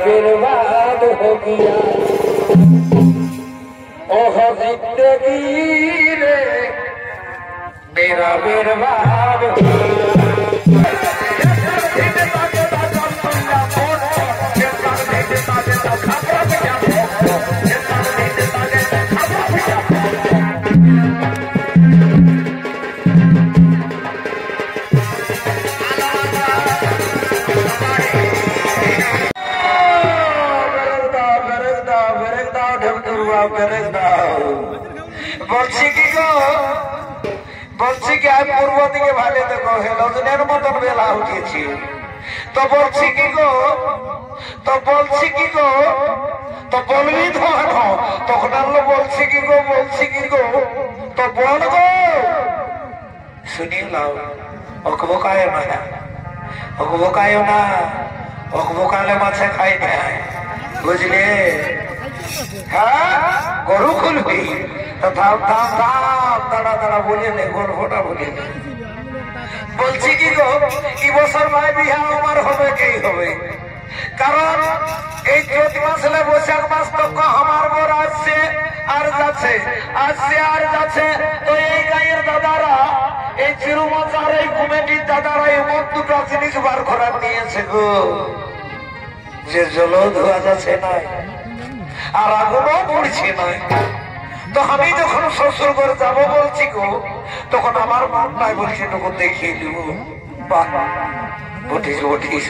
बर्बाद हो गया ओह जिंदगी रे मेरा बर्बाद हो गया বলছি কি আমি পূর্ব দিকে ভাগে দেখো হেলোজনের মতন বেলা উঠেছি তো বলছি কি গো তো বলবি তো তখন আমরা বলছি কি গো তো বল গো শুনি নাও অকবকায় না অকবকালে মাছে খাই না বুঝলে হ্যাঁ গরু খুলবি দাঁড়া বলে নে গল্পটা বলে বলছি কি গো কি বছর ভাই বিহা আমার হবে কে হবে কারণ এই চৈত মাসে বৈশাখ মাস তো আমার বর আসছে আর যাচ্ছে তো এই গায়ের দাদারা এই চিরুমচার এই কমিটির দাদারা এমন দুটো জিনিস বার করার নিয়েছে গো যে জল ধোয়া যাচ্ছে না আর আগুনও পড়ছে না তো আমি যখন শ্বশুর করে যাবো বলছি গো তখন আমার মন নাই বলছে তখন দেখিয়ে দিব বটিস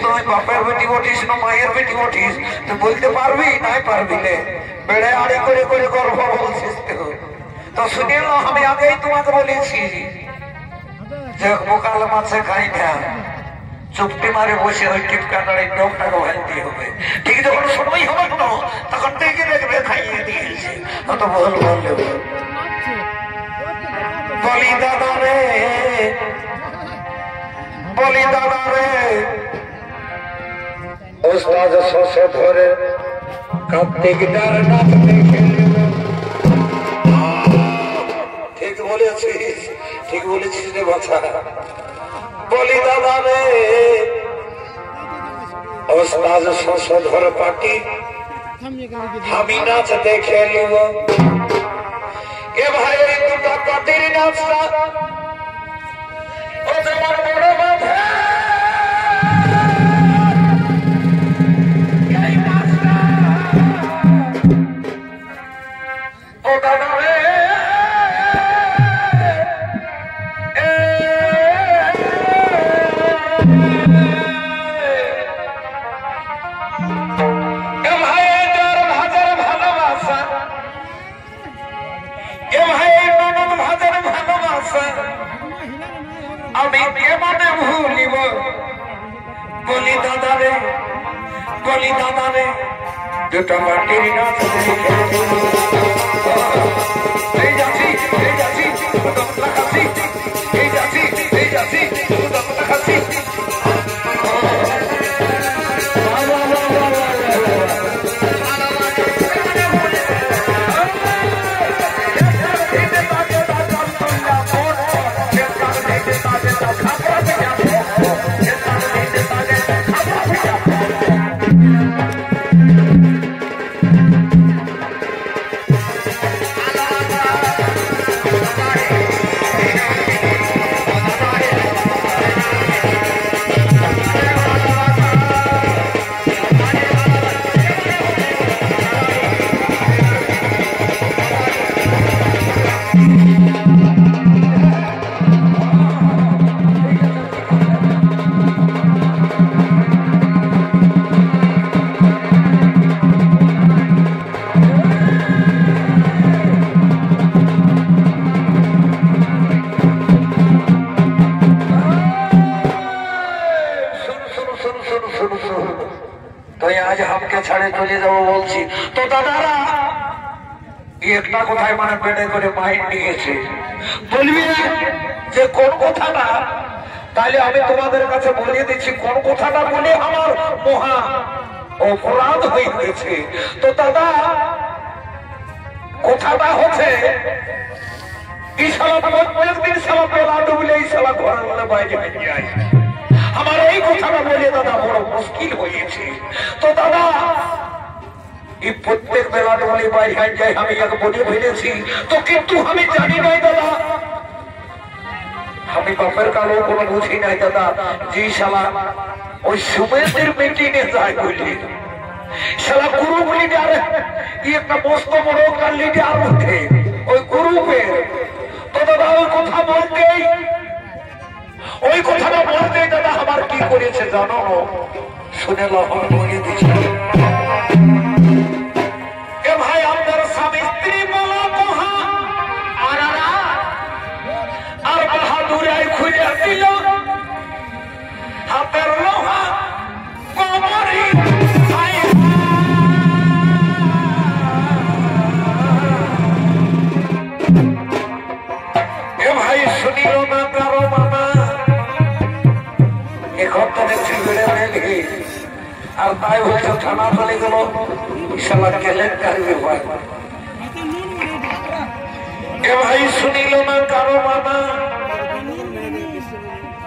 তুই বাপের বেটি বটিস না মায়ের বেটি বটিস তুই বলতে পারবি নাই পারবি নে বেড়ে আড়ে করে গর্ব বলছিস তো শুনিল আমি আগেই তোমাকে বলেছি যে মোকাল মাছে খাই না চুপটি মারে বসে ওই টিপকাটার এই ডোকটাকে ভাঙতে হবে ঠিক যখন সময় হবে না তখন দেখে দেখবে খাইয়ে দিয়েছে তত বললে বলি দাদা রে ওস্তাদ শশে ধরে কার্তিক ডার নাচ দেখে ঠিক বলেছিস রে বাছা বলি দাদা রে ওস্তাদ শশে ধরে পাটি আমি নাচ দেখে নিব এ ভাই ওই দুটা পাটির নাচটা ও তোমার বড় বাধা এই নাচটা ও দাদা রে আমি কেমনে ভুলিব বলি দাদা রে দুটো মাটির নাচ এই যাচ্ছি आज हमके छाड़े चले जाबो बोलছি তো দাদারা একটা কথাই মানে বেড়ে করে মাইন্ড নিয়েছে বলবি যে কোন কথাটা তাহলে আমি তোমাদের কাছে বলে দিচ্ছি কোন কথাটা বলে আমার মহা অপরাধ হয়ে গেছে তো দাদা কথাটা হচ্ছে এই শালা প্রত্যেকদিন শালা পেলা ডুবলে এই শালা ঘরের মধ্যে বাইরে বেরিয়ে আসে আমার এই এই কথাটা বলে দাদা বড় মুশকিল হয়েছে। তো দাদা এই প্রত্যেক বেলা বলে বাইরে যাই আমি এক বলে ফেলেছি, তো কিন্তু আমি জানি নাই দাদা, আমি বাপের কালো কোনো বুঝি নাই দাদা। যে শালা ওই সুমেশের মিটিংয়ে যায় বলি শালা গ্রুপ লিডার একটা মস্ত বড় লিডার উঠে ওই গ্রুপের। তো দাদা ওই কথাটা বলতে দাদা আমার কি করেছে জানো? শুনে লহন বলে দিচ্ছে, এ ভাই আপনার স্বামী স্ত্রী বলা মহা আর বাহাদুরাই খুঁজে দিল হাতের লোহা কবরি। এ ভাই শুনিল না কারো মানা, এখন তো দেখছি বেড়ে নেই আর তাই হচ্ছে থানা চলে গেল শালা কেলেঙ্কারি ব্যাপার। এ ভাই শুনিল না কারো মানা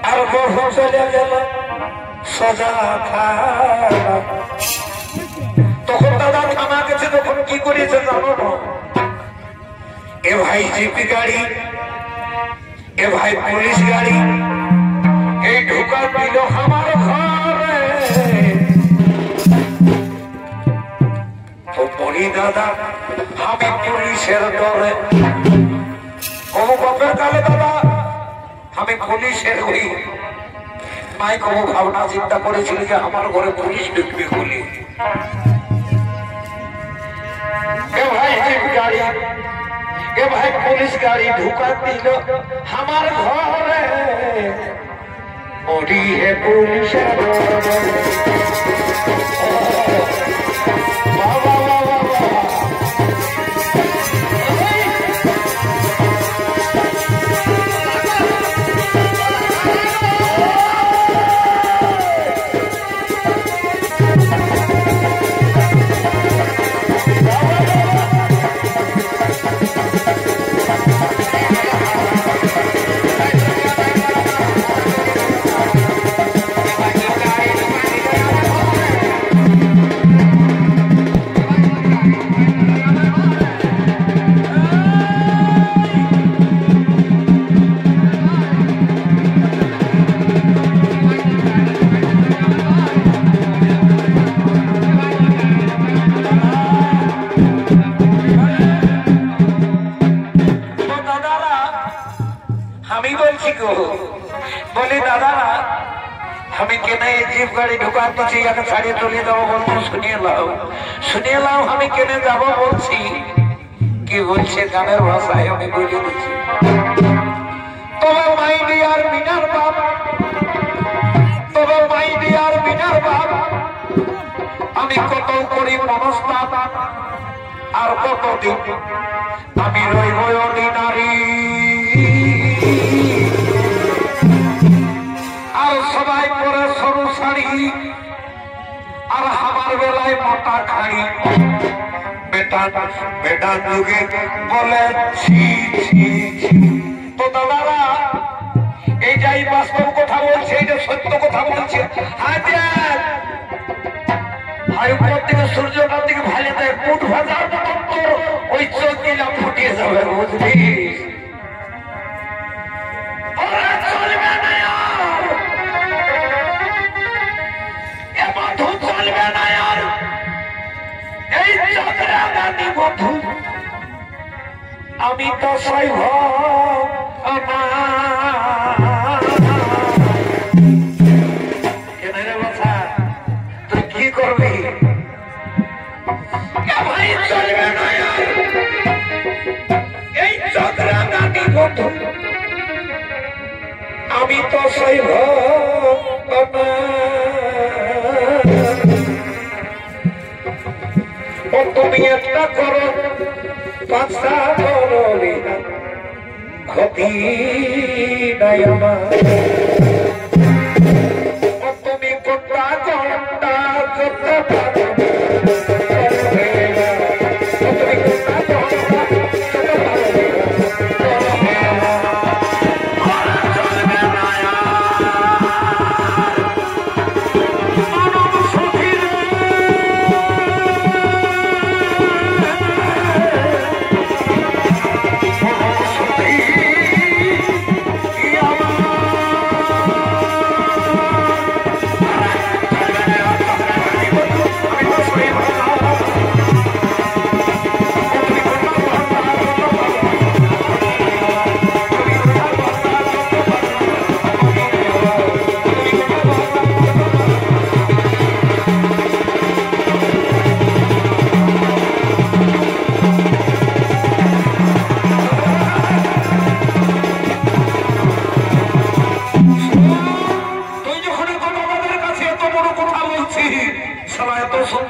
আর বহু চলে গেল সজা থানা। তখন দাদা থানা গেছে, তখন কি করেছে জানো না? এ ভাই জিপি গাড়ি, এ ভাই পুলিশ গাড়ি এই ঢুকা দিল আমার ঘরে। তো বলি দাদা আমি পুলিশের ডরে, কবু বাপের কালে দাদা আমি পুলিশের হই মাই, কবু ভাবনা চিন্তা করেছিল যে আমার ঘরে পুলিশ ঢুকবে বলি। এ ভাই জিপ গাড়ি, এ ভাই পুলিশ গাড়ি ঢুকা দিল আমার ঘরে। মরি হে পুলিশের বাবা বাবা বলি দাদারা আমি কেন এই জিপ গাড়ি ঢুকা দিচ্ছি, একে ছাড়িয়ে তুলে দেবো বলবো শুনিয়ে লাও আমি কেনে যাবো বলছি। কি বলছে গানের ভাষায় আমি বলে দিচ্ছি, তবে মাই ডিয়ার মিনার বাপ, তবে মাই ডিয়ার মিনার বাপ আমি কত করি মনস্তাপ আর কতদিন আমি রইব অর্ডিনারি। আর সবাই পরে সরু শাড়ি আর আমার বেলায় মোটা খাড়ি। বেটা বেটা যুগে বলে ছি ছি। তো দাদারা এইটাই বাস্তব কথা বলছে, এইটা সত্য কথা বলছে। উপর থেকে সূর্যটার দিকে ভালে দেয় মুঠ ভাজার ওই চোখ দিলা ফুটিয়ে যাবে বুঝলি। আমি তো সৈভ তুই কি করবি? চলবে না এই চক্রাঙ্গানি বধু, আমি তো সৈভ তুমি একটা করো পাঁচটা করো ক্ষতি নাই আমার। তুমি কোনটা কোনটা করতে পারো, তুমি কোনটা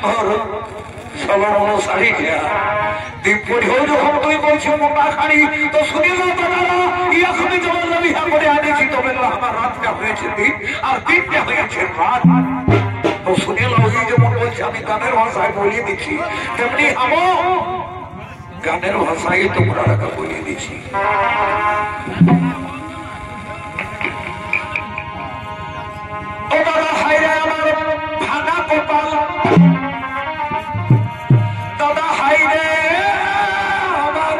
और সলমন শাড়ি দীপপুরিও যখন তুই বলছি মোটা খাড়ি তো শুনে যাও তো দাদা এখনই তোমার বিহা করে আনেছি তবে আমার রাতটা হয়েছে দিন আর দিনটা হয়েছে রাত তো শুনে নাও এই যেমন বলছি আমি গানের ভাষায় বলিয়ে দিচ্ছি তেমনি আমো গানের ভাষায় তোমরা বলিয়ে দিচ্ছি ও দাদা হাইরে আমার ভাঙা কপাল দাদা হাইরে আমার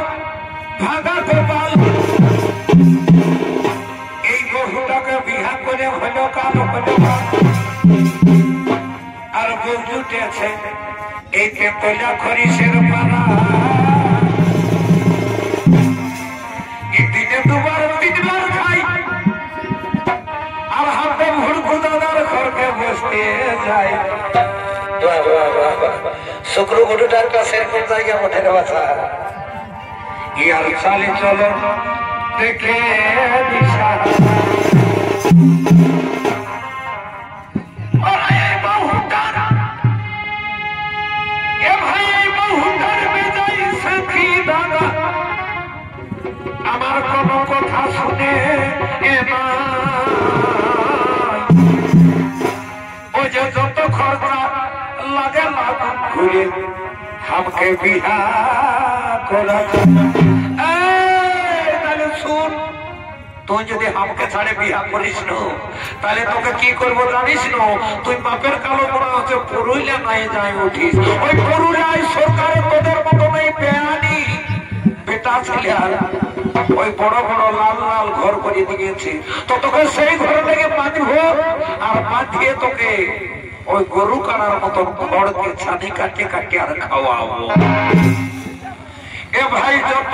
ভাঙা কপাল এই বহুটাকে বিহা করে হলো কাল হলো আর বউ জুটেছে এই তেতলা খরিসের পাড়া এই দিনে দুবার তিনবার খাই আর হাতে ভুড়কু দাদার ঘরকে বসতে যায় শুক্র গুরুটার কাছে কোন জায়গা ওঠে বাসা ইয়ার চালে চলো দেখে দিশা আমার কোন কথা শুনে ওই যে যত খরচা লাগে লাগুন ঘুরে আমাকে বিহা করা তাহলে শুন তুই যদি আমাকে ছাড়ে বিহা করিস না তাহলে তোকে কি করবো জানিস না তুই বাপের কালো মনে হচ্ছে পুরুলিয়া নাই যাই উঠিস ওই পুরুলিয়ায় সরকারের তোদের মতো নেই বেআনি বেটা ছেলে আর ওই বড় বড় লাল লাল ঘর করে দিয়েছে তো তোকে সেই ঘর থেকে বাঁধবো আর বাঁধিয়ে তোকে ওই গরু কাটার মতন খড়কে ছানি কাটে কাটে আর খাওয়াবো এ ভাই যত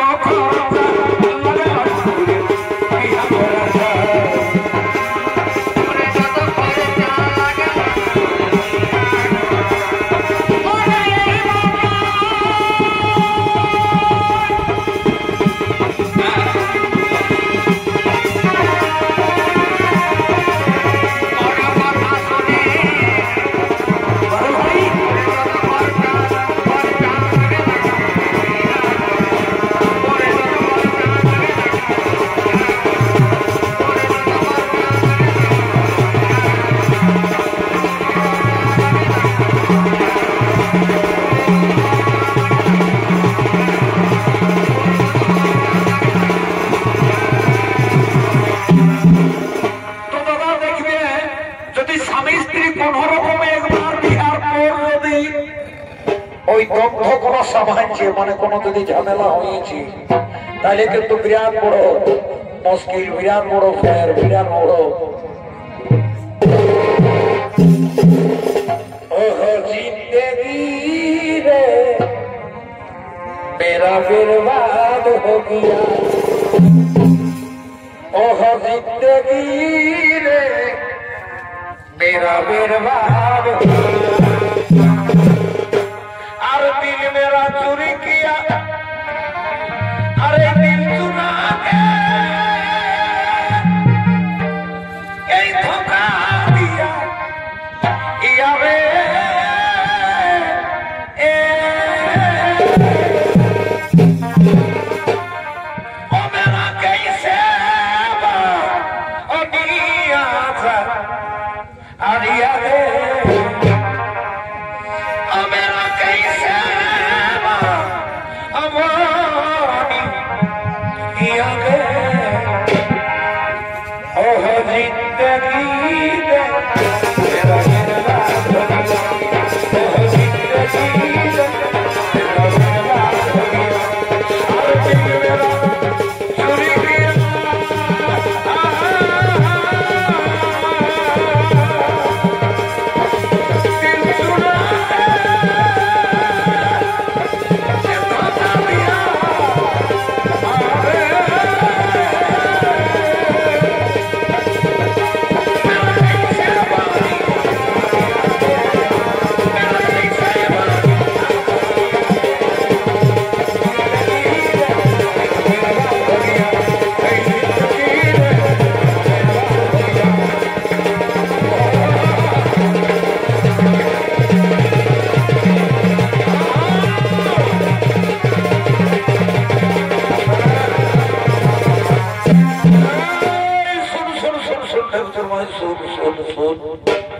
মানে কোন যদি ঝামেলা হয়েছে তাহলে কিন্তু বিরাট বড় মুশকিল বিরাট বড় ফের বিরাট বড় जिंदगी रे मेरा बर्बाद हो गया ओह जिंदगी रे मेरा बर्बाद हो गया दिल मेरा चोरी किया अरे दिल चुरा के यही धोखा दिया यारे ओ मेरा कैसे ओ दिया था अरे यारे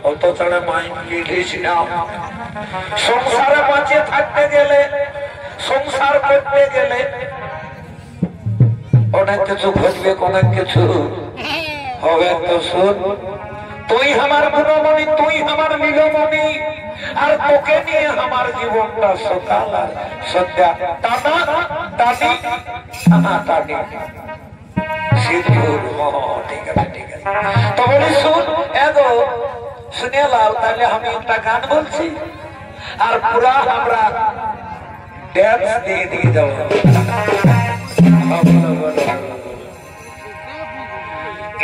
অত ছাড়া মাইন্ড লিখিস না সংসারে বাঁচিয়ে থাকতে গেলে সংসার করতে গেলে অনেক কিছু ঘটবে অনেক কিছু হবে তো শোন তুই আমার গুণমণি তুই আমার নীলমণি আর তোকে নিয়ে আমার জীবনটা সকাল আর সন্ধ্যা টানা টানি টানা টানি সিঁদুর ঠিক আছে ঠিক আছে তো বলি শুন এগো শুনে লাল তাহলে আমি একটা গান বলছি আর পুরা আমরা ড্যান্স দিয়ে দিয়ে যাবো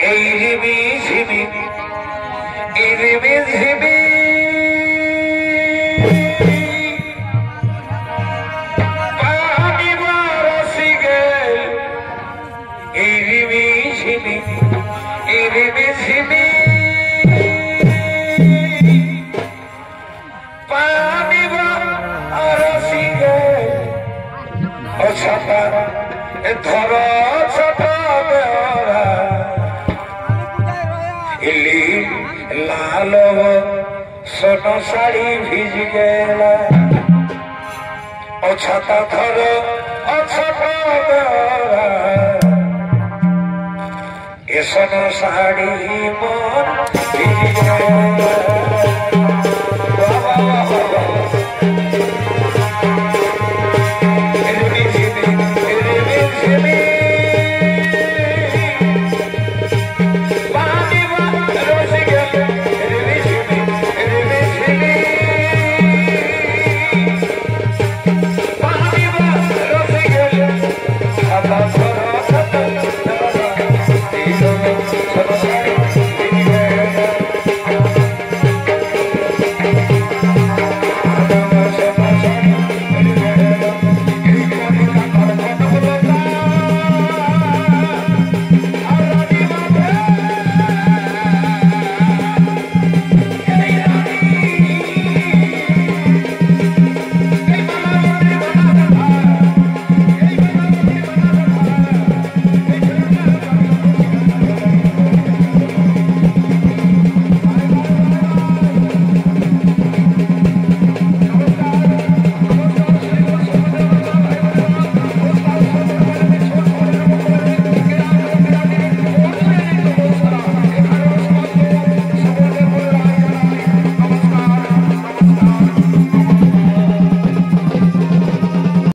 এই রিমি ঝিমি এই রিমি ঝিমি পানি বরসি গেল এই রিমি ঝিমি এই রিমি ঝিমি পানি বরসি গেল ও ছাতা ধর ছাতা বেড়া ইলি লাল সোনো শাড়ি ভিজ গেলা ও ছাতা ধর ও ছাতা বেড়া এ সোনো শাড়ি মন ভিজ গেলা